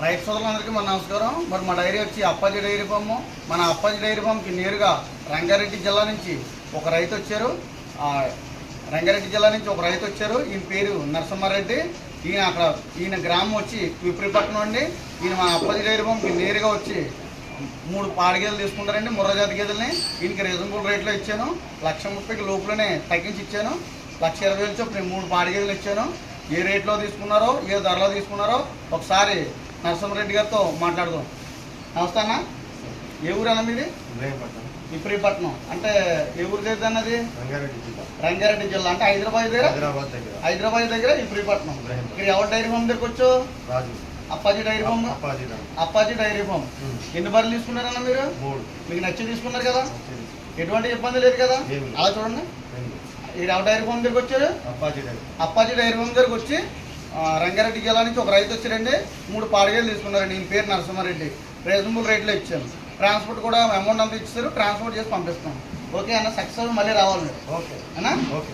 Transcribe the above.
రైతు సోదరులందరికీ మన నమస్కారం. మరి మా డైరీ వచ్చి అప్పాజీ డైరీ ఫామ్. మన అప్పాజీ డైరీ ఫామ్కి నేరుగా రంగారెడ్డి జిల్లా నుంచి ఒక రైతు వచ్చారు. ఈయన పేరు నరసింహారెడ్డి. ఈయన గ్రామం వచ్చి విప్రిపట్నం అండి. ఈయన మా అప్పాజీ డైరీ ఫామ్కి నేరుగా వచ్చి 3 పాడి గేదెలు తీసుకుంటారండి, ముర్రజాతి గేదెల్ని. ఈయనకి రీజనబుల్ రేట్లో ఇచ్చాను. 1,30,000 లోపలనే తగ్గించి ఇచ్చాను. 1,20,000 చొప్పున 3 పాడి గేదెలు ఇచ్చాను. ఏ రేట్లో తీసుకున్నారో, ఏ ధరలో తీసుకున్నారో ఒకసారి నరసింహారెడ్డి గారితో మాట్లాడదాం. నమస్తే అన్న. ఏ ఊరు అన్న మీది? విప్రీపట్నం. అంటే ఏ ఊరు దగ్గర అన్నది? రంగారెడ్డి జిల్లా. అంటే హైదరాబాద్ దగ్గర విప్రీపట్నం. ఇక్కడ ఎవరి డైరీ ఫామ్ దగ్గరకు వచ్చు? Appaji dairy farm. Appaji dairy farm. ఎన్ని బర్రెలు తీసుకున్నారన్న మీరు? మీకు నచ్చి తీసుకున్నారు కదా? ఎటువంటి ఇబ్బంది లేదు కదా? అలా చూడండి. ఇక్కడ ఎవరి డైరీ ఫామ్ దగ్గరకు వచ్చారు? అప్పాజీ డైరీ ఫామ్ దగ్గరకు వచ్చి రంగారెడ్డి జిల్లా నుంచి ఒక రైతు వచ్చారండి. 3 పాడిగేలు తీసుకున్నారండి. ఈయన పేరు నరసింహారెడ్డి. రీజనబుల్ రేట్లో ఇచ్చాను. ట్రాన్స్పోర్ట్ కూడా అమౌంట్ అంతా ఇచ్చారు. ట్రాన్స్పోర్ట్ చేసి పంపిస్తాం. ఓకే అన్న. సక్సెస్ మళ్ళీ రావాలి. ఓకే అన్న. ఓకే.